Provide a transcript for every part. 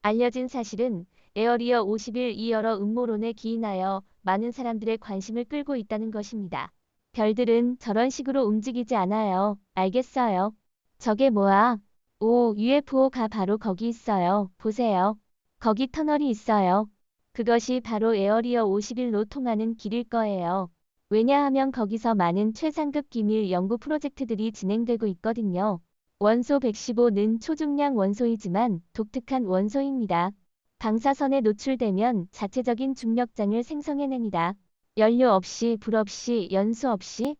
알려진 사실은 에어리어 51이 여러 음모론에 기인하여 많은 사람들의 관심을 끌고 있다는 것입니다. 별들은 저런 식으로 움직이지 않아요. 알겠어요. 저게 뭐야? 오, UFO가 바로 거기 있어요. 보세요. 거기 터널이 있어요. 그것이 바로 에어리어 51로 통하는 길일 거예요. 왜냐하면 거기서 많은 최상급 기밀 연구 프로젝트들이 진행되고 있거든요. 원소 115는 초중량 원소이지만 독특한 원소입니다. 방사선에 노출되면 자체적인 중력장을 생성해냅니다. 연료 없이, 불 없이, 연수 없이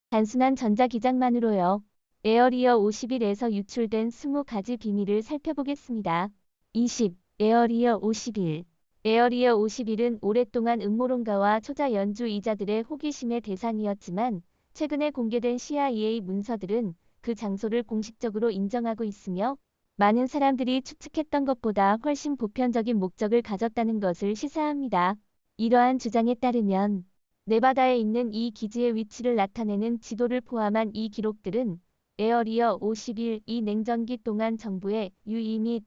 단순한 전자기장만으로요. 에어리어 51에서 유출된 20가지 비밀을 살펴보겠습니다. 20. 에어리어 51. 에어리어 51은 오랫동안 음모론가와 초자 연주이자들의 호기심의 대상이었지만 최근에 공개된 CIA 문서들은 그 장소를 공식적으로 인정하고 있으며 많은 사람들이 추측했던 것보다 훨씬 보편적인 목적을 가졌다는 것을 시사합니다. 이러한 주장에 따르면 네바다에 있는 이 기지의 위치를 나타내는 지도를 포함한 이 기록들은 에어리어 51이 냉전기 동안 정부의 유의 및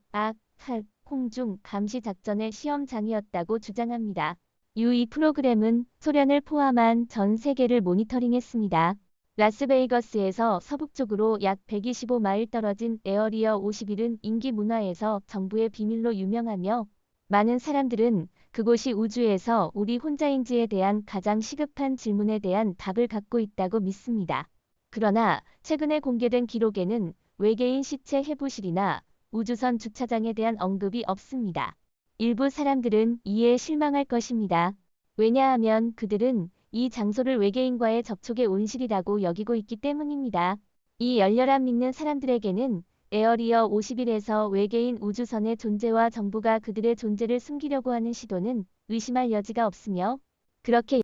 홍중 감시 작전의 시험장이었다고 주장합니다. 유의 프로그램은 소련을 포함한 전 세계를 모니터링했습니다. 라스베이거스에서 서북쪽으로 약 125마일 떨어진 에어리어 51은 인기 문화에서 정부의 비밀로 유명하며 많은 사람들은 그곳이 우주에서 우리 혼자인지에 대한 가장 시급한 질문에 대한 답을 갖고 있다고 믿습니다. 그러나 최근에 공개된 기록에는 외계인 시체 해부실이나 우주선 주차장에 대한 언급이 없습니다. 일부 사람들은 이에 실망할 것입니다. 왜냐하면 그들은 이 장소를 외계인과의 접촉의 온실이라고 여기고 있기 때문입니다. 이 열렬함 믿는 사람들에게는 에어리어 51에서 외계인 우주선의 존재와 정부가 그들의 존재를 숨기려고 하는 시도는 의심할 여지가 없으며 그렇게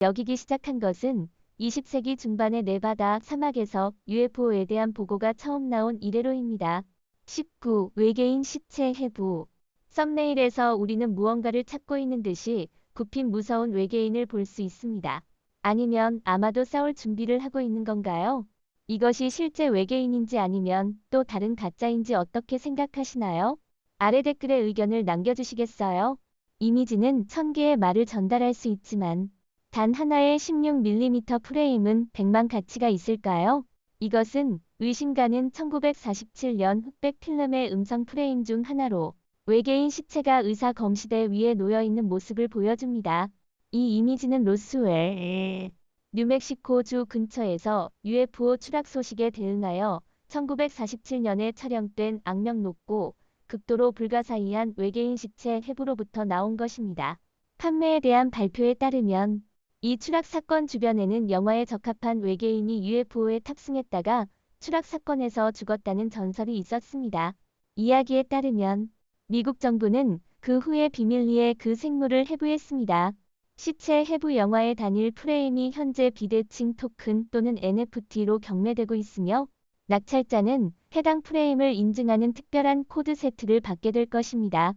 여기기 시작한 것은 20세기 중반의 네바다 사막에서 UFO에 대한 보고가 처음 나온 이래로입니다. 19. 외계인 시체 해부. 썸네일에서 우리는 무언가를 찾고 있는 듯이 굽힌 무서운 외계인을 볼 수 있습니다. 아니면 아마도 싸울 준비를 하고 있는 건가요? 이것이 실제 외계인인지 아니면 또 다른 가짜인지 어떻게 생각하시나요? 아래 댓글에 의견을 남겨주시겠어요? 이미지는 1000개의 말을 전달할 수 있지만 단 하나의 16mm 프레임은 100만 가치가 있을까요? 이것은 의심가는 1947년 흑백 필름의 음성 프레임 중 하나로 외계인 시체가 의사 검시대 위에 놓여있는 모습을 보여줍니다. 이 이미지는 로스웰, 뉴멕시코주 근처에서 UFO 추락 소식에 대응하여 1947년에 촬영된 악명 높고 극도로 불가사의한 외계인 시체 해부로부터 나온 것입니다. 판매에 대한 발표에 따르면 이 추락 사건 주변에는 영화에 적합한 외계인이 UFO에 탑승했다가 추락 사건에서 죽었다는 전설이 있었습니다. 이야기에 따르면 미국 정부는 그 후에 비밀리에 그 생물을 해부했습니다. 시체 해부 영화의 단일 프레임이 현재 비대칭 토큰 또는 NFT로 경매되고 있으며 낙찰자는 해당 프레임을 인증하는 특별한 코드 세트를 받게 될 것입니다.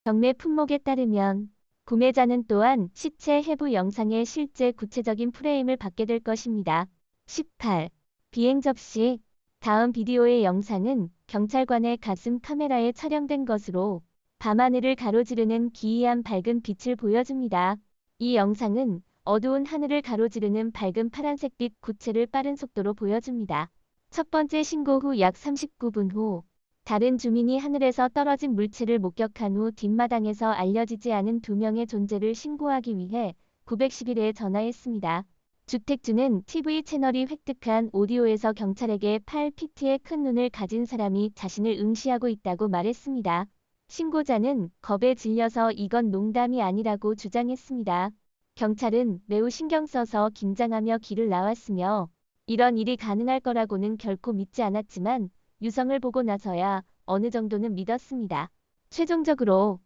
경매 품목에 따르면 구매자는 또한 시체 해부 영상의 실제 구체적인 프레임을 받게 될 것입니다. 18. 비행 접시. 다음 비디오의 영상은 경찰관의 가슴 카메라에 촬영된 것으로 밤하늘을 가로지르는 기이한 밝은 빛을 보여줍니다. 이 영상은 어두운 하늘을 가로지르는 밝은 파란색빛 구체를 빠른 속도로 보여줍니다. 첫 번째 신고 후 약 39분 후 다른 주민이 하늘에서 떨어진 물체를 목격한 후 뒷마당에서 알려지지 않은 2명의 존재를 신고하기 위해 911에 전화했습니다. 주택주는 TV 채널이 획득한 오디오에서 경찰에게 8피트의 큰 눈을 가진 사람이 자신을 응시하고 있다고 말했습니다. 신고자는 겁에 질려서 이건 농담이 아니라고 주장했습니다. 경찰은 매우 신경 써서 긴장하며 길을 나왔으며 이런 일이 가능할 거라고는 결코 믿지 않았지만 유성을 보고 나서야 어느 정도는 믿었습니다. 최종적으로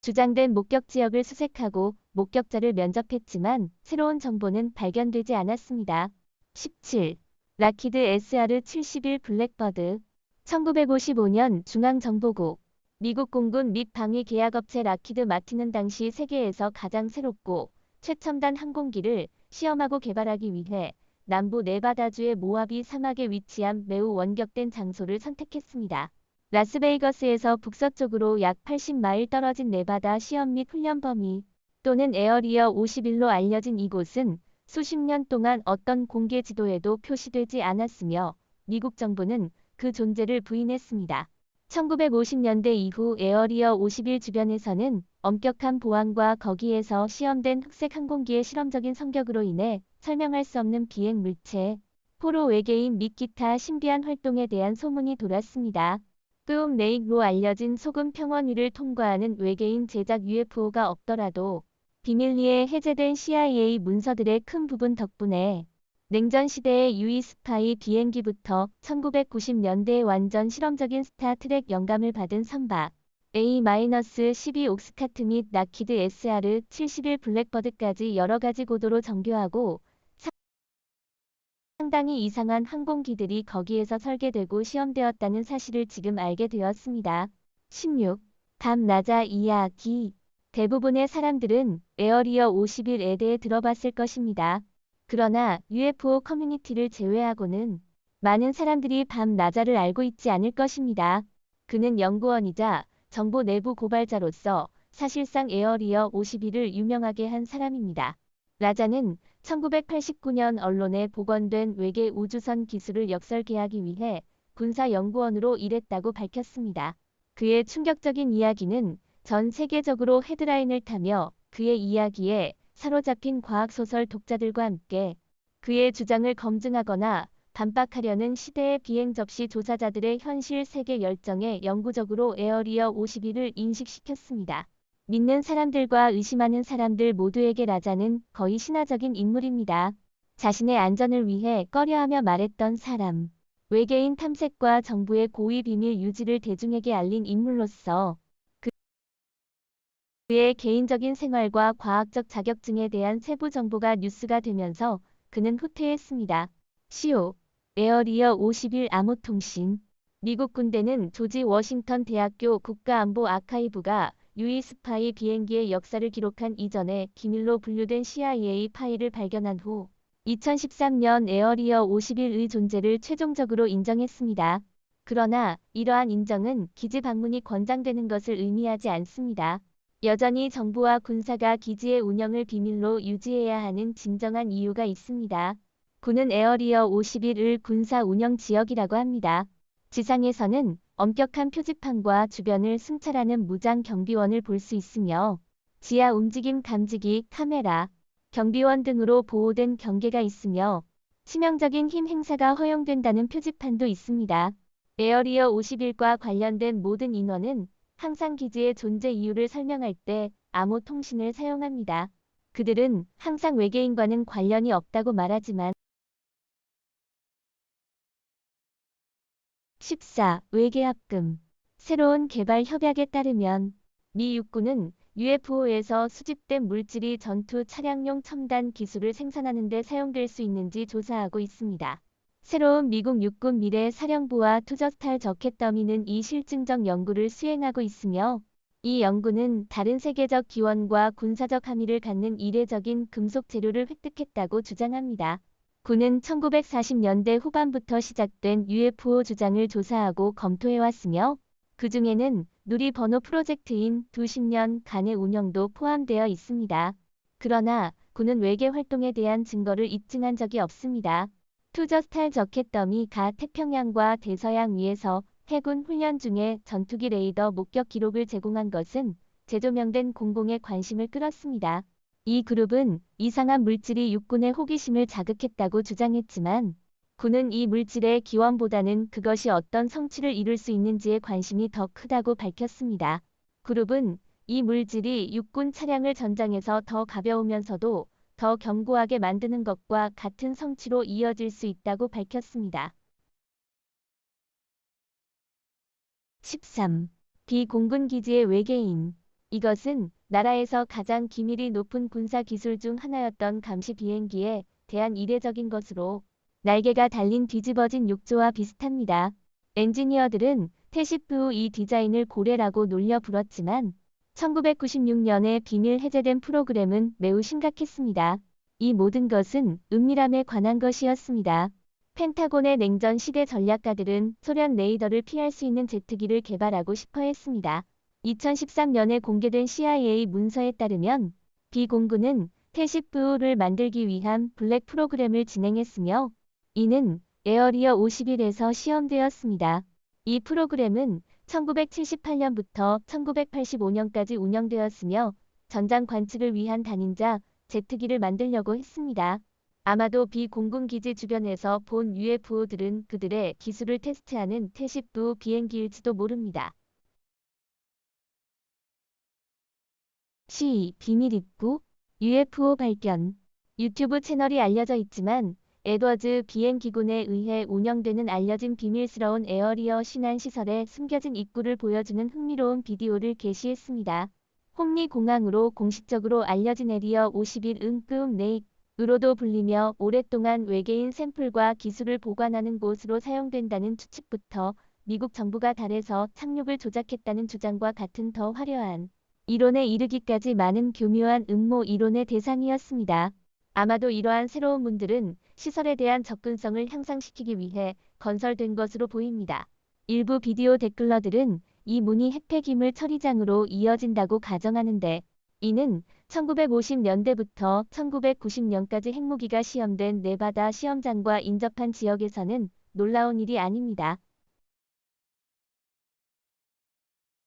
주장된 목격 지역을 수색하고 목격자를 면접했지만 새로운 정보는 발견되지 않았습니다. 17. 라키드 SR-71 블랙버드. 1955년 중앙정보국. 미국 공군 및 방위 계약업체 라키드 마틴은 당시 세계에서 가장 새롭고 최첨단 항공기를 시험하고 개발하기 위해 남부 네바다주의 모하비 사막에 위치한 매우 원격된 장소를 선택했습니다. 라스베이거스에서 북서쪽으로 약 80마일 떨어진 네바다 시험 및 훈련 범위 또는 에어리어 51로 알려진 이곳은 수십 년 동안 어떤 공개 지도에도 표시되지 않았으며 미국 정부는 그 존재를 부인했습니다. 1950년대 이후 에어리어 51 주변에서는 엄격한 보안과 거기에서 시험된 흑색 항공기의 실험적인 성격으로 인해 설명할 수 없는 비행 물체, 포로 외계인 및 기타 신비한 활동에 대한 소문이 돌았습니다. 뚜움 레이크로 알려진 소금 평원위를 통과하는 외계인 제작 UFO가 없더라도 비밀리에 해제된 CIA 문서들의 큰 부분 덕분에 냉전 시대의 유이 스파이 비행기부터 1990년대의 완전 실험적인 스타트랙 영감을 받은 선박 A-12 옥스카트 및 나키드 SR-71 블랙버드까지 여러 가지 고도로 정교하고 상당히 이상한 항공기들이 거기에서 설계되고 시험되었다는 사실을 지금 알게 되었습니다. 16. 밤나자 이야기. 대부분의 사람들은 에어리어 51에 대해 들어봤을 것입니다. 그러나 UFO 커뮤니티를 제외하고는 많은 사람들이 밤나자를 알고 있지 않을 것입니다. 그는 연구원이자 정보 내부 고발자로서 사실상 에어리어 51을 유명하게 한 사람입니다. 라자는 1989년 언론에 복원된 외계 우주선 기술을 역설계하기 위해 군사연구원으로 일했다고 밝혔습니다. 그의 충격적인 이야기는 전 세계적으로 헤드라인을 타며 그의 이야기에 사로잡힌 과학소설 독자들과 함께 그의 주장을 검증하거나 반박하려는 시대의 비행 접시 조사자들의 현실 세계 열정에 영구적으로 에어리어 51을 인식시켰습니다. 믿는 사람들과 의심하는 사람들 모두에게 라자는 거의 신화적인 인물입니다. 자신의 안전을 위해 꺼려하며 말했던 사람. 외계인 탐색과 정부의 고위 비밀 유지를 대중에게 알린 인물로서 그의 개인적인 생활과 과학적 자격증에 대한 세부 정보가 뉴스가 되면서 그는 후퇴했습니다. 시오 에어리어 51 암호통신. 미국 군대는 조지 워싱턴 대학교 국가안보 아카이브가 유이 스파이 비행기의 역사를 기록한 이전에 기밀로 분류된 CIA 파일을 발견한 후 2013년 에어리어 51의 존재를 최종적으로 인정했습니다. 그러나 이러한 인정은 기지 방문이 권장되는 것을 의미하지 않습니다. 여전히 정부와 군사가 기지의 운영을 비밀로 유지해야 하는 진정한 이유가 있습니다. 군은 에어리어 51을 군사 운영 지역이라고 합니다. 지상에서는 엄격한 표지판과 주변을 승찰하는 무장 경비원을 볼 수 있으며 지하 움직임 감지기, 카메라, 경비원 등으로 보호된 경계가 있으며 치명적인 힘 행사가 허용된다는 표지판도 있습니다. 에어리어 51과 관련된 모든 인원은 항상 기지의 존재 이유를 설명할 때 암호 통신을 사용합니다. 그들은 항상 외계인과는 관련이 없다고 말하지만 14. 외계합금. 새로운 개발 협약에 따르면 미 육군은 UFO에서 수집된 물질이 전투 차량용 첨단 기술을 생산하는 데 사용될 수 있는지 조사하고 있습니다. 새로운 미국 육군 미래 사령부와 투저스탈 저켓 더미는 이 실증적 연구를 수행하고 있으며 이 연구는 다른 세계적 기원과 군사적 함의를 갖는 이례적인 금속 재료를 획득했다고 주장합니다. 군은 1940년대 후반부터 시작된 UFO 주장을 조사하고 검토해왔으며 그 중에는 누리 번호 프로젝트인 20년간의 운영도 포함되어 있습니다. 그러나 군은 외계 활동에 대한 증거를 입증한 적이 없습니다. 투저스탈 저켓 더미가 태평양과 대서양 위에서 해군 훈련 중에 전투기 레이더 목격 기록을 제공한 것은 재조명된 공공의 관심을 끌었습니다. 이 그룹은 이상한 물질이 육군의 호기심을 자극했다고 주장했지만 군은 이 물질의 기원보다는 그것이 어떤 성취를 이룰 수 있는지에 관심이 더 크다고 밝혔습니다. 그룹은 이 물질이 육군 차량을 전장에서 더 가벼우면서도 더 견고하게 만드는 것과 같은 성취로 이어질 수 있다고 밝혔습니다. 13. 비공군 기지의 외계인. 이것은 나라에서 가장 기밀이 높은 군사 기술 중 하나였던 감시 비행기에 대한 이례적인 것으로 날개가 달린 뒤집어진 욕조와 비슷합니다. 엔지니어들은 태시프 후 이 디자인을 고래라고 놀려 불었지만 1996년에 비밀 해제된 프로그램은 매우 심각했습니다. 이 모든 것은 은밀함에 관한 것이었습니다. 펜타곤의 냉전 시대 전략가들은 소련 레이더를 피할 수 있는 제트기를 개발하고 싶어 했습니다. 2013년에 공개된 CIA 문서에 따르면 비공군은 태식부를 만들기 위한 블랙 프로그램을 진행했으며 이는 에어리어 51에서 시험되었습니다. 이 프로그램은 1978년부터 1985년까지 운영되었으며 전장 관측을 위한 단인자 제트기를 만들려고 했습니다. 아마도 비공군 기지 주변에서 본 UFO들은 그들의 기술을 테스트하는 태식부 비행기일지도 모릅니다. 비밀 입구, UFO 발견. 유튜브 채널이 알려져 있지만 에드워즈 비행기군에 의해 운영되는 알려진 비밀스러운 에어리어 신안 시설의 숨겨진 입구를 보여주는 흥미로운 비디오를 게시했습니다. 홈리 공항으로 공식적으로 알려진 에리어 51 은끄움 레이크로도 불리며 오랫동안 외계인 샘플과 기술을 보관하는 곳으로 사용된다는 추측부터 미국 정부가 달에서 착륙을 조작했다는 주장과 같은 더 화려한 이론에 이르기까지 많은 교묘한 음모 이론의 대상이었습니다. 아마도 이러한 새로운 문들은 시설에 대한 접근성을 향상시키기 위해 건설된 것으로 보입니다. 일부 비디오 댓글러들은 이 문이 핵폐기물 처리장으로 이어진다고 가정하는데 이는 1950년대부터 1990년까지 핵무기가 시험된 네바다 시험장과 인접한 지역에서는 놀라운 일이 아닙니다.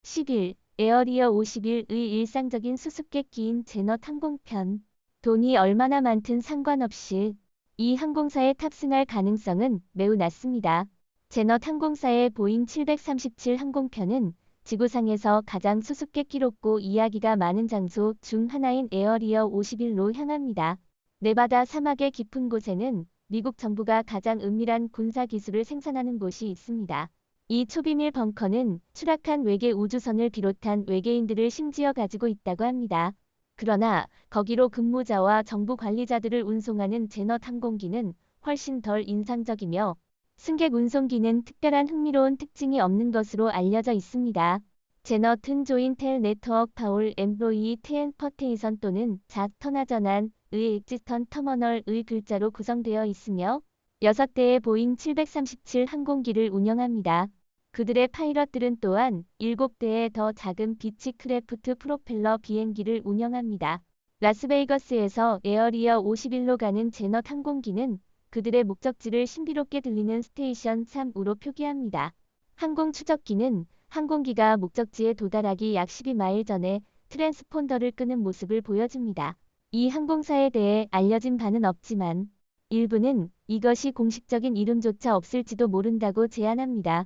10일 에어리어 51의 일상적인 수수께끼인 제넛 항공편. 돈이 얼마나 많든 상관없이 이 항공사에 탑승할 가능성은 매우 낮습니다. 제넛 항공사의 보잉 737 항공편은 지구상에서 가장 수수께끼롭고 이야기가 많은 장소 중 하나인 에어리어 51로 향합니다. 네바다 사막의 깊은 곳에는 미국 정부가 가장 은밀한 군사 기술을 생산하는 곳이 있습니다. 이 초비밀 벙커는 추락한 외계 우주선을 비롯한 외계인들을 심지어 가지고 있다고 합니다. 그러나 거기로 근무자와 정부 관리자들을 운송하는 제넛 항공기는 훨씬 덜 인상적이며 승객 운송기는 특별한 흥미로운 특징이 없는 것으로 알려져 있습니다. 제넛은 조인텔 네트워크 파울 엠플로이 트랜스포테이션 또는 작 터나전환의 엑지스턴 터미널의 글자로 구성되어 있으며 6대의 보잉 737 항공기를 운영합니다. 그들의 파일럿들은 또한 7대의 더 작은 비치크래프트 프로펠러 비행기를 운영합니다. 라스베이거스에서 에어리어 51로 가는 제넛 항공기는 그들의 목적지를 신비롭게 들리는 스테이션 3으로 표기합니다. 항공 추적기는 항공기가 목적지에 도달하기 약 12마일 전에 트랜스폰더를 끄는 모습을 보여줍니다. 이 항공사에 대해 알려진 바는 없지만 일부는 이것이 공식적인 이름조차 없을지도 모른다고 제안합니다.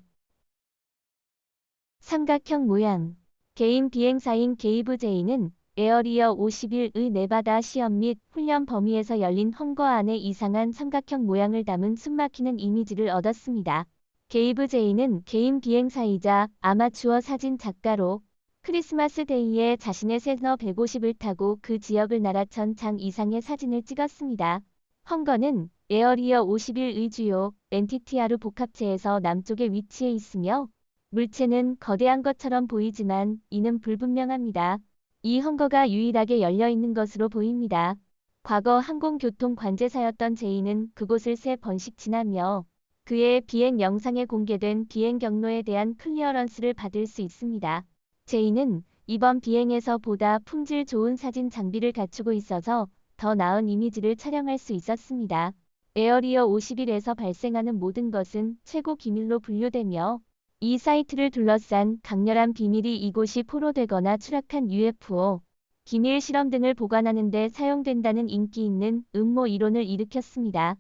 삼각형 모양. 개인 비행사인 게이브 제이는 에어리어 51의 네바다 시험 및 훈련 범위에서 열린 헝거 안에 이상한 삼각형 모양을 담은 숨막히는 이미지를 얻었습니다. 게이브 제이는 개인 비행사이자 아마추어 사진 작가로 크리스마스 데이에 자신의 세너 150을 타고 그 지역을 날아 1000장 이상의 사진을 찍었습니다. 헝거는 에어리어 51의 주요 엔티티아르 복합체에서 남쪽에 위치해 있으며 물체는 거대한 것처럼 보이지만 이는 불분명합니다. 이 헝거가 유일하게 열려있는 것으로 보입니다. 과거 항공교통 관제사였던 제이는 그곳을 3번씩 지나며 그의 비행 영상에 공개된 비행 경로에 대한 클리어런스를 받을 수 있습니다. 제이는 이번 비행에서 보다 품질 좋은 사진 장비를 갖추고 있어서 더 나은 이미지를 촬영할 수 있었습니다. 에어리어 51에서 발생하는 모든 것은 최고 기밀로 분류되며 이 사이트를 둘러싼 강렬한 비밀이 이곳이 포로되거나 추락한 UFO, 기밀 실험 등을 보관하는 데 사용된다는 인기 있는 음모 이론을 일으켰습니다.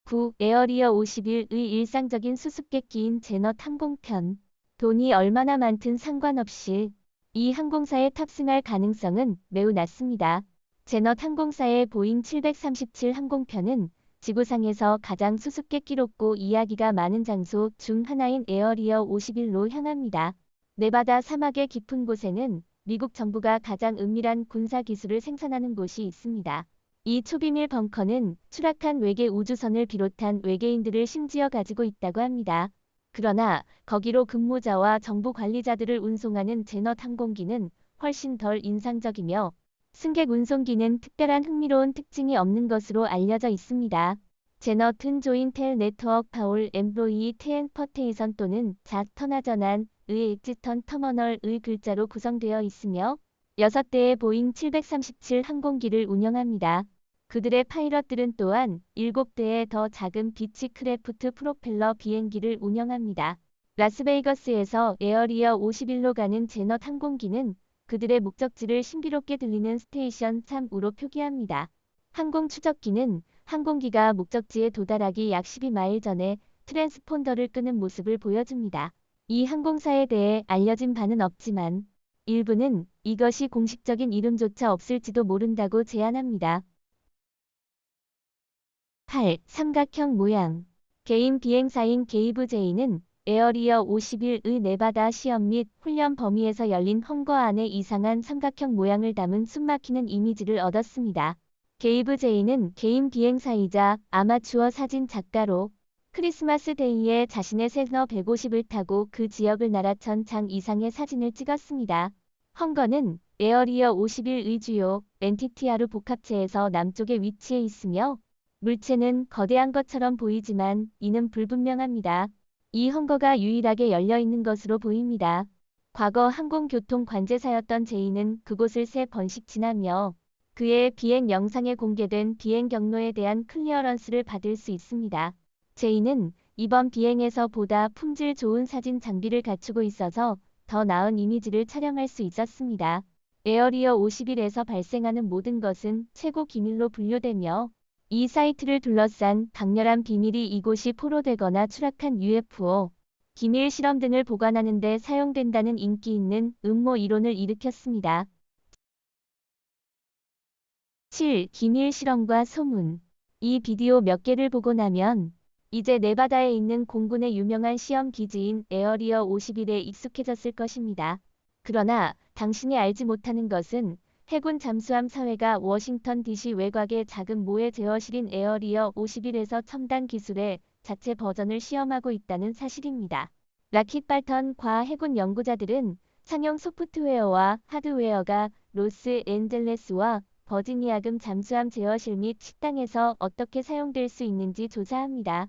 9. 에어리어 51의 일상적인 수수께끼인 제넛 항공편. 돈이 얼마나 많든 상관없이 이 항공사에 탑승할 가능성은 매우 낮습니다. 제넛 항공사의 보잉 737 항공편은 지구상에서 가장 수수께끼롭고 이야기가 많은 장소 중 하나인 에어리어 51로 향합니다. 네바다 사막의 깊은 곳에는 미국 정부가 가장 은밀한 군사 기술을 생산하는 곳이 있습니다. 이 초비밀 벙커는 추락한 외계 우주선을 비롯한 외계인들을 심지어 가지고 있다고 합니다. 그러나 거기로 근무자와 정부 관리자들을 운송하는 제넛 항공기는 훨씬 덜 인상적이며 승객 운송기는 특별한 흥미로운 특징이 없는 것으로 알려져 있습니다. 제너튼 조인텔 네트워크 파울 엠브로이 트랜스포테이션 또는 잣 터나전한 의 엑지턴 터머널의 글자로 구성되어 있으며 6대의 보잉 737 항공기를 운영합니다. 그들의 파일럿들은 또한 7대의 더 작은 비치크래프트 프로펠러 비행기를 운영합니다. 라스베이거스에서 에어리어 51로 가는 제넛 항공기는 그들의 목적지를 신비롭게 들리는 스테이션 3으로 표기합니다. 항공 추적기는 항공기가 목적지에 도달하기 약 12마일 전에 트랜스폰더를 끄는 모습을 보여줍니다. 이 항공사에 대해 알려진 바는 없지만 일부는 이것이 공식적인 이름조차 없을지도 모른다고 제안합니다. 8. 삼각형 모양. 개인 비행사인 게이브 제이는 에어리어 51의 네바다 시험 및 훈련 범위에서 열린 헝거 안에 이상한 삼각형 모양을 담은 숨막히는 이미지를 얻었습니다. 게이브 제이는 개인 비행사이자 아마추어 사진 작가로 크리스마스 데이에 자신의 세너 150을 타고 그 지역을 날아 1000장 이상의 사진을 찍었습니다. 헝거는 에어리어 51의 주요 엔티티아르 복합체에서 남쪽에 위치해 있으며 물체는 거대한 것처럼 보이지만 이는 불분명합니다. 이 헝거가 유일하게 열려있는 것으로 보입니다. 과거 항공교통 관제사였던 제이는 그곳을 3번씩 지나며 그의 비행 영상에 공개된 비행 경로에 대한 클리어런스를 받을 수 있습니다. 제이는 이번 비행에서 보다 품질 좋은 사진 장비를 갖추고 있어서 더 나은 이미지를 촬영할 수 있었습니다. 에어리어 51에서 발생하는 모든 것은 최고 기밀로 분류되며 이 사이트를 둘러싼 강렬한 비밀이 이곳이 포로되거나 추락한 UFO, 기밀 실험 등을 보관하는 데 사용된다는 인기 있는 음모 이론을 일으켰습니다. 7. 기밀 실험과 소문. 이 비디오 몇 개를 보고 나면 이제 네바다에 있는 공군의 유명한 시험 기지인 에어리어 51에 익숙해졌을 것입니다. 그러나 당신이 알지 못하는 것은 해군 잠수함 사회가 워싱턴 DC 외곽의 작은 모의 제어실인 에어리어 51에서 첨단 기술의 자체 버전을 시험하고 있다는 사실입니다. 락킷 발턴 과 해군 연구자들은 상용 소프트웨어와 하드웨어가 로스앤젤레스와 버지니아금 잠수함 제어실 및 식당에서 어떻게 사용될 수 있는지 조사합니다.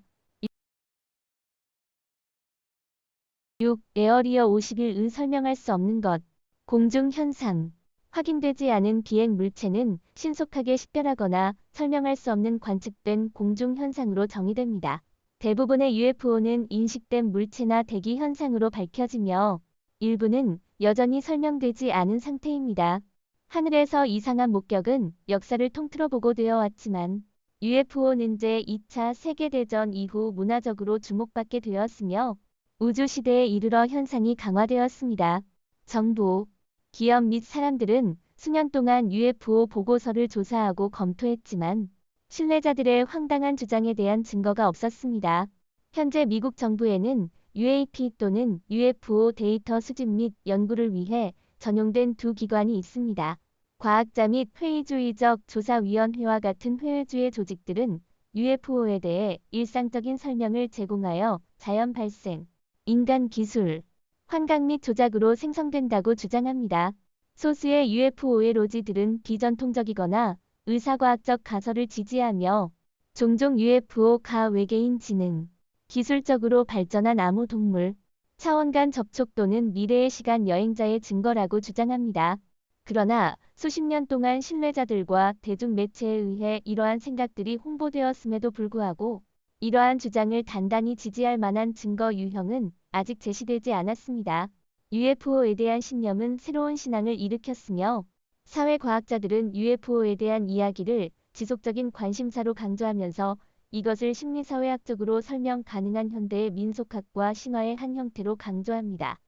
6. 에어리어 51의 설명할 수 없는 것. 공중 현상. 확인되지 않은 비행 물체는 신속하게 식별하거나 설명할 수 없는 관측된 공중 현상으로 정의됩니다. 대부분의 UFO는 인식된 물체나 대기 현상으로 밝혀지며 일부는 여전히 설명되지 않은 상태입니다. 하늘에서 이상한 목격은 역사를 통틀어 보고되어 왔지만 UFO는 제2차 세계대전 이후 문화적으로 주목받게 되었으며 우주시대에 이르러 현상이 강화되었습니다. 정보, 기업 및 사람들은 수년 동안 UFO 보고서를 조사하고 검토했지만 신뢰자들의 황당한 주장에 대한 증거가 없었습니다. 현재 미국 정부에는 UAP 또는 UFO 데이터 수집 및 연구를 위해 전용된 두 기관이 있습니다. 과학자 및 회의주의적 조사위원회와 같은 회의주의 조직들은 UFO에 대해 일상적인 설명을 제공하여 자연 발생, 인간 기술, 환각 및 조작으로 생성된다고 주장합니다. 소수의 UFO의 로지들은 비전통적이거나 의사과학적 가설을 지지하며 종종 UFO가 외계인 지능, 기술적으로 발전한 암호 동물, 차원 간 접촉 또는 미래의 시간 여행자의 증거라고 주장합니다. 그러나 수십 년 동안 신뢰자들과 대중매체에 의해 이러한 생각들이 홍보되었음에도 불구하고 이러한 주장을 단단히 지지할 만한 증거 유형은 아직 제시되지 않았습니다. UFO에 대한 신념은 새로운 신앙을 일으켰으며 사회과학자들은 UFO에 대한 이야기를 지속적인 관심사로 강조하면서 이것을 심리사회학적으로 설명 가능한 현대의 민속학과 신화의 한 형태로 강조합니다.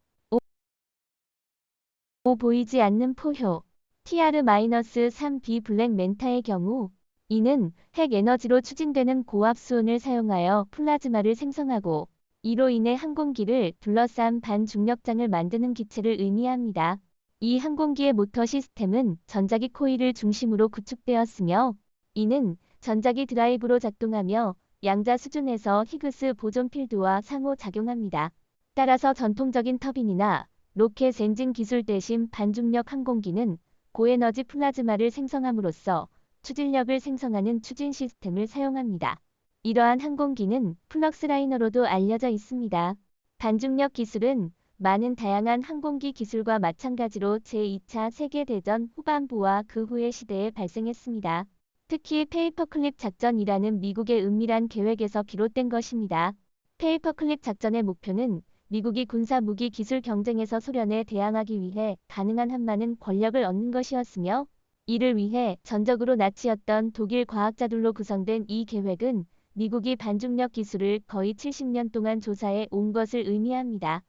5. 보이지 않는 포효. TR-3B 블랙 멘타의 경우 이는 핵 에너지로 추진되는 고압 수온을 사용하여 플라즈마를 생성하고 이로 인해 항공기를 둘러싼 반중력장을 만드는 기체를 의미합니다. 이 항공기의 모터 시스템은 전자기 코일을 중심으로 구축되었으며 이는 전자기 드라이브로 작동하며 양자 수준에서 히그스 보존 필드와 상호작용합니다. 따라서 전통적인 터빈이나 로켓 엔진 기술 대신 반중력 항공기는 고에너지 플라즈마를 생성함으로써 추진력을 생성하는 추진 시스템을 사용합니다. 이러한 항공기는 플럭스라이너로도 알려져 있습니다. 반중력 기술은 많은 다양한 항공기 기술과 마찬가지로 제2차 세계대전 후반부와 그 후의 시대에 발생했습니다. 특히 페이퍼클립 작전이라는 미국의 은밀한 계획에서 비롯된 것입니다. 페이퍼클립 작전의 목표는 미국이 군사 무기 기술 경쟁에서 소련에 대항하기 위해 가능한 한 많은 권력을 얻는 것이었으며, 이를 위해 전적으로 나치였던 독일 과학자들로 구성된 이 계획은 미국이 반중력 기술을 거의 70년 동안 조사해 온 것을 의미합니다.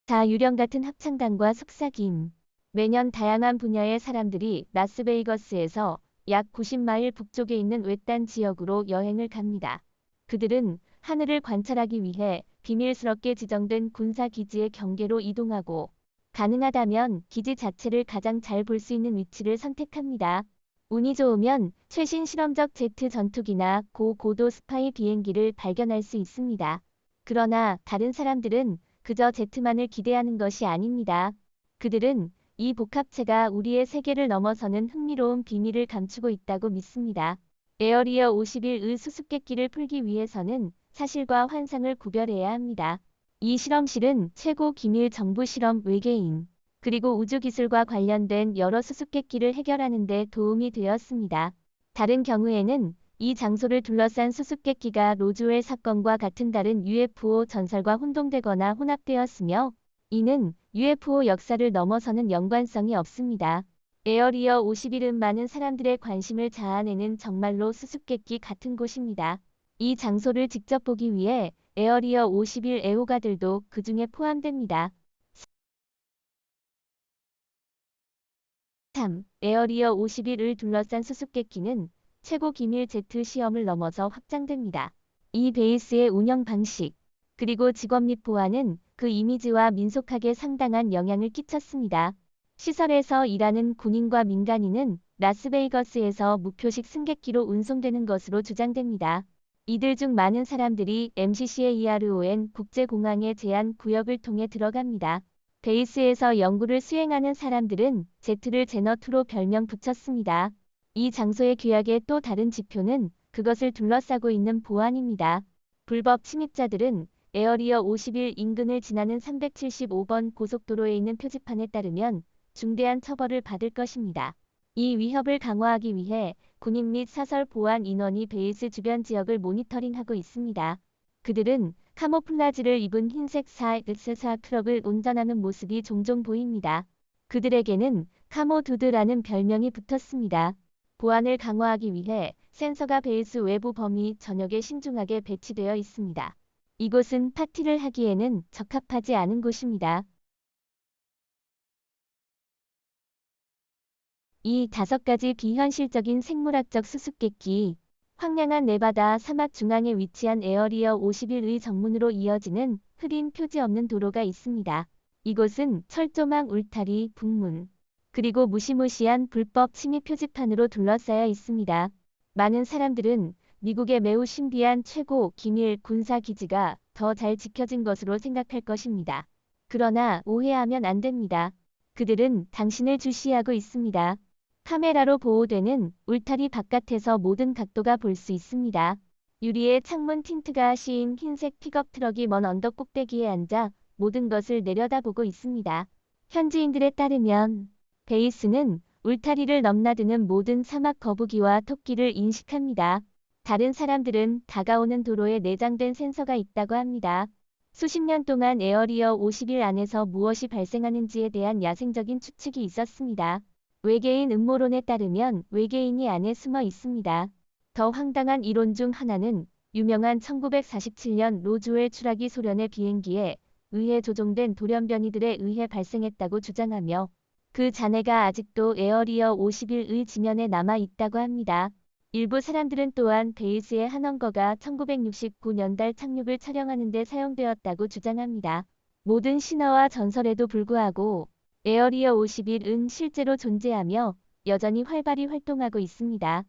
자유령 같은 합창단과 속삭임. 매년 다양한 분야의 사람들이 라스베이거스에서 약 90마일 북쪽에 있는 외딴 지역으로 여행을 갑니다. 그들은 하늘을 관찰하기 위해 비밀스럽게 지정된 군사기지의 경계로 이동하고, 가능하다면 기지 자체를 가장 잘 볼 수 있는 위치를 선택합니다. 운이 좋으면 최신 실험적 제트 전투기나 고고도 스파이 비행기를 발견할 수 있습니다. 그러나 다른 사람들은 그저 제트만을 기대하는 것이 아닙니다. 그들은 이 복합체가 우리의 세계를 넘어서는 흥미로운 비밀을 감추고 있다고 믿습니다. 에어리어 51의 수수께끼를 풀기 위해서는 사실과 환상을 구별해야 합니다. 이 실험실은 최고 기밀 정부 실험 외계인, 그리고 우주기술과 관련된 여러 수수께끼를 해결하는 데 도움이 되었습니다. 다른 경우에는 이 장소를 둘러싼 수수께끼가 로즈웰 사건과 같은 다른 UFO 전설과 혼동되거나 혼합되었으며, 이는 UFO 역사를 넘어서는 연관성이 없습니다. 에어리어 51은 많은 사람들의 관심을 자아내는 정말로 수수께끼 같은 곳입니다. 이 장소를 직접 보기 위해 에어리어 51 애호가들도 그 중에 포함됩니다. 3. 에어리어 51을 둘러싼 수수께끼는 최고 기밀 제트 시험을 넘어서 확장됩니다. 이 베이스의 운영 방식, 그리고 직원 및 보안은 그 이미지와 민속학에 상당한 영향을 끼쳤습니다. 시설에서 일하는 군인과 민간인은 라스베이거스에서 무표식 승객기로 운송되는 것으로 주장됩니다. 이들 중 많은 사람들이 MCCAERON 국제공항의 제한 구역을 통해 들어갑니다. 베이스에서 연구를 수행하는 사람들은 제트를 제너2로 별명 붙였습니다. 이 장소의 규약의 또 다른 지표는 그것을 둘러싸고 있는 보안입니다. 불법 침입자들은 에어리어 51 인근을 지나는 375번 고속도로에 있는 표지판에 따르면 중대한 처벌을 받을 것입니다. 이 위협을 강화하기 위해 군인 및 사설 보안 인원이 베이스 주변 지역을 모니터링하고 있습니다. 그들은 카모플라지를 입은 흰색 4X4 트럭을 운전하는 모습이 종종 보입니다. 그들에게는 카모두드라는 별명이 붙었습니다. 보안을 강화하기 위해 센서가 베이스 외부 범위 전역에 신중하게 배치되어 있습니다. 이곳은 파티를 하기에는 적합하지 않은 곳입니다. 이 5가지 비현실적인 생물학적 수수께끼. 황량한 네바다 사막 중앙에 위치한 에어리어 51의 정문으로 이어지는 흐린 표지 없는 도로가 있습니다. 이곳은 철조망 울타리, 북문, 그리고 무시무시한 불법 침입 표지판으로 둘러싸여 있습니다. 많은 사람들은 미국의 매우 신비한 최고 기밀 군사 기지가 더 잘 지켜진 것으로 생각할 것입니다. 그러나 오해하면 안 됩니다. 그들은 당신을 주시하고 있습니다. 카메라로 보호되는 울타리 바깥에서 모든 각도가 볼 수 있습니다. 유리에 창문 틴트가 씌인 흰색 픽업 트럭이 먼 언덕 꼭대기에 앉아 모든 것을 내려다보고 있습니다. 현지인들에 따르면 베이스는 울타리를 넘나드는 모든 사막 거북이와 토끼를 인식합니다. 다른 사람들은 다가오는 도로에 내장된 센서가 있다고 합니다. 수십 년 동안 에어리어 51 안에서 무엇이 발생하는지에 대한 야생적인 추측이 있었습니다. 외계인 음모론에 따르면 외계인이 안에 숨어 있습니다. 더 황당한 이론 중 하나는 유명한 1947년 로즈웰 추락이 소련의 비행기에 의해 조종된 돌연변이들에 의해 발생했다고 주장하며, 그 잔해가 아직도 에어리어 51의 지면에 남아 있다고 합니다. 일부 사람들은 또한 베이스의 한 원거가 1969년 달 착륙을 촬영하는 데 사용되었다고 주장합니다. 모든 신화와 전설에도 불구하고 에어리어 51은 실제로 존재하며 여전히 활발히 활동하고 있습니다.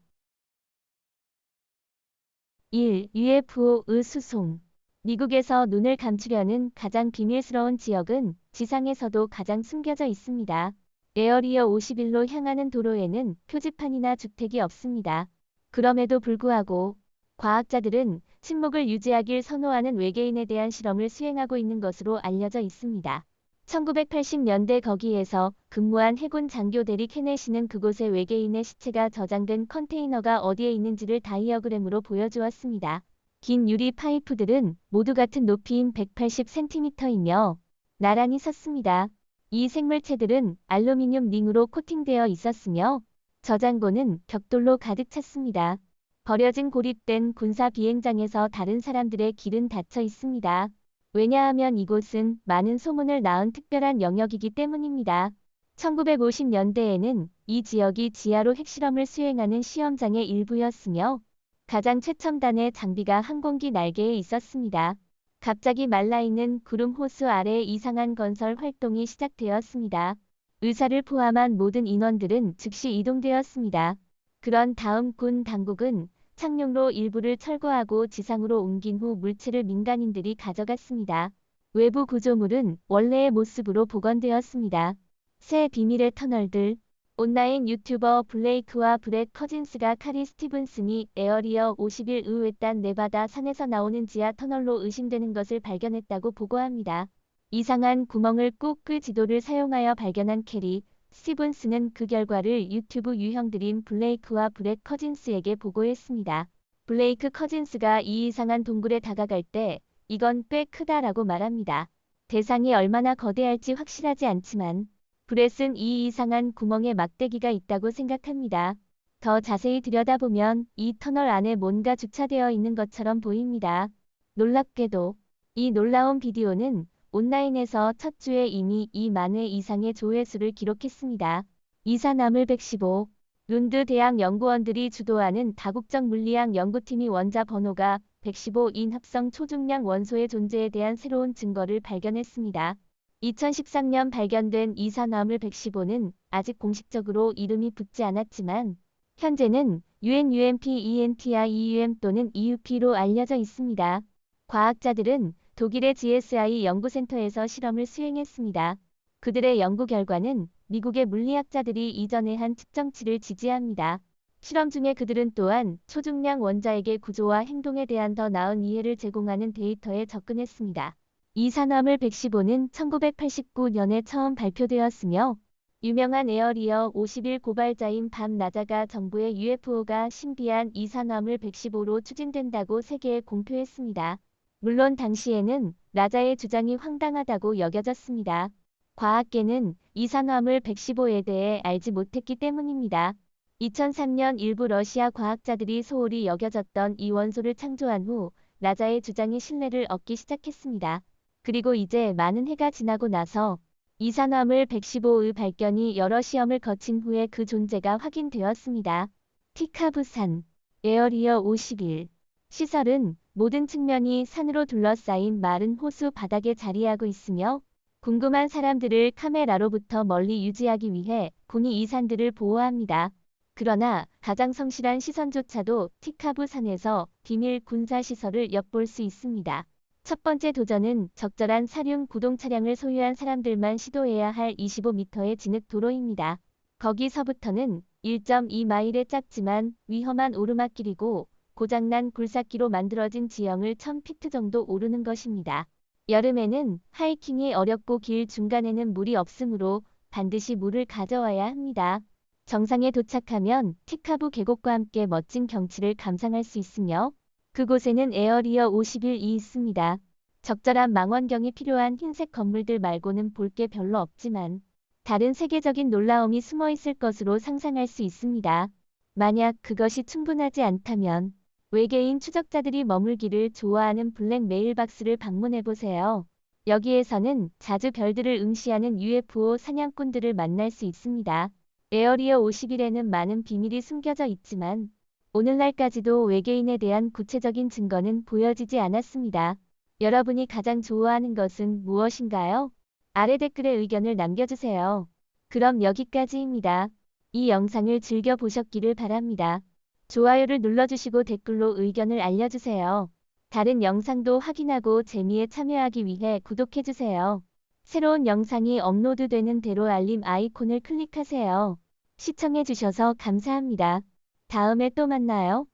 1. UFO의 수송. 미국에서 눈을 감추려는 가장 비밀스러운 지역은 지상에서도 가장 숨겨져 있습니다. 에어리어 51로 향하는 도로에는 표지판이나 주택이 없습니다. 그럼에도 불구하고 과학자들은 침묵을 유지하길 선호하는 외계인에 대한 실험을 수행하고 있는 것으로 알려져 있습니다. 1980년대 거기에서 근무한 해군 장교 데리 케넷이는 그곳에 외계인의 시체가 저장된 컨테이너가 어디에 있는지를 다이어그램으로 보여주었습니다. 긴 유리 파이프들은 모두 같은 높이인 180cm이며 나란히 섰습니다. 이 생물체들은 알루미늄 링으로 코팅되어 있었으며 저장고는 벽돌로 가득 찼습니다. 버려진 고립된 군사 비행장에서 다른 사람들의 길은 닫혀 있습니다. 왜냐하면 이곳은 많은 소문을 낳은 특별한 영역이기 때문입니다. 1950년대에는 이 지역이 지하로 핵실험을 수행하는 시험장의 일부였으며 가장 최첨단의 장비가 항공기 날개에 있었습니다. 갑자기 말라있는 구름 호수 아래에 이상한 건설 활동이 시작되었습니다. 의사를 포함한 모든 인원들은 즉시 이동되었습니다. 그런 다음 군 당국은 착륙로 일부를 철거하고 지상으로 옮긴 후 물체를 민간인들이 가져갔습니다. 외부 구조물은 원래의 모습으로 복원되었습니다. 새 비밀의 터널들. 온라인 유튜버 블레이크와 브렛 커진스가 카리 스티븐슨이 에어리어 51 외딴 네바다 산에서 나오는 지하 터널로 의심되는 것을 발견했다고 보고합니다. 이상한 구멍을 꾹 그 지도를 사용하여 발견한 캐리 스티븐슨은 그 결과를 유튜브 유형들인 블레이크와 브렛 커진스에게 보고했습니다. 블레이크 커진스가 이 이상한 동굴에 다가갈 때 이건 꽤 크다라고 말합니다. 대상이 얼마나 거대할지 확실하지 않지만 브렛은 이 이상한 구멍에 막대기가 있다고 생각합니다. 더 자세히 들여다보면 이 터널 안에 뭔가 주차되어 있는 것처럼 보입니다. 놀랍게도 이 놀라운 비디오는 온라인에서 첫 주에 이미 2만 회 이상의 조회수를 기록했습니다. 이산화물 115. 룬드 대학 연구원들이 주도하는 다국적 물리학 연구팀이 원자 번호가 115인 합성 초중량 원소의 존재에 대한 새로운 증거를 발견했습니다. 2013년 발견된 이산화물 115는 아직 공식적으로 이름이 붙지 않았지만 현재는 UNUMP, ENTIEUM 또는 EUP로 알려져 있습니다. 과학자들은 독일의 GSI 연구센터에서 실험을 수행했습니다. 그들의 연구 결과는 미국의 물리학자들이 이전에 한 측정치를 지지합니다. 실험 중에 그들은 또한 초중량 원자핵의 구조와 행동에 대한 더 나은 이해를 제공하는 데이터에 접근했습니다. 이산화물 115는 1989년에 처음 발표되었으며 유명한 에어리어 51 고발자인 밤 나자가 정부의 UFO가 신비한 이산화물 115로 추진된다고 세계에 공표했습니다. 물론 당시에는 라자의 주장이 황당하다고 여겨졌습니다. 과학계는 이산화물 115에 대해 알지 못했기 때문입니다. 2003년 일부 러시아 과학자들이 소홀히 여겨졌던 이 원소를 창조한 후 라자의 주장이 신뢰를 얻기 시작했습니다. 그리고 이제 많은 해가 지나고 나서 이산화물 115의 발견이 여러 시험을 거친 후에 그 존재가 확인되었습니다. 티카부산, 에어리어 51. 시설은 모든 측면이 산으로 둘러싸인 마른 호수 바닥에 자리하고 있으며 궁금한 사람들을 카메라로부터 멀리 유지하기 위해 군이 이 산들을 보호합니다. 그러나 가장 성실한 시선조차도 티카부 산에서 비밀 군사시설을 엿볼 수 있습니다. 첫 번째 도전은 적절한 사륜 구동 차량을 소유한 사람들만 시도해야 할 25m의 진흙 도로입니다. 거기서부터는 1.2마일의 짧지만 위험한 오르막길이고 고장난 굴삭기로 만들어진 지형을 1000피트 정도 오르는 것입니다. 여름에는 하이킹이 어렵고 길 중간에는 물이 없으므로 반드시 물을 가져와야 합니다. 정상에 도착하면 티카부 계곡과 함께 멋진 경치를 감상할 수 있으며 그곳에는 에어리어 51이 있습니다. 적절한 망원경이 필요한 흰색 건물들 말고는 볼 게 별로 없지만 다른 세계적인 놀라움이 숨어 있을 것으로 상상할 수 있습니다. 만약 그것이 충분하지 않다면 외계인 추적자들이 머물기를 좋아하는 블랙 메일박스를 방문해보세요. 여기에서는 자주 별들을 응시하는 UFO 사냥꾼들을 만날 수 있습니다. 에어리어 51에는 많은 비밀이 숨겨져 있지만 오늘날까지도 외계인에 대한 구체적인 증거는 보여지지 않았습니다. 여러분이 가장 좋아하는 것은 무엇인가요? 아래 댓글에 의견을 남겨주세요. 그럼 여기까지입니다. 이 영상을 즐겨보셨기를 바랍니다. 좋아요를 눌러주시고 댓글로 의견을 알려주세요. 다른 영상도 확인하고 재미에 참여하기 위해 구독해주세요. 새로운 영상이 업로드되는 대로 알림 아이콘을 클릭하세요. 시청해주셔서 감사합니다. 다음에 또 만나요.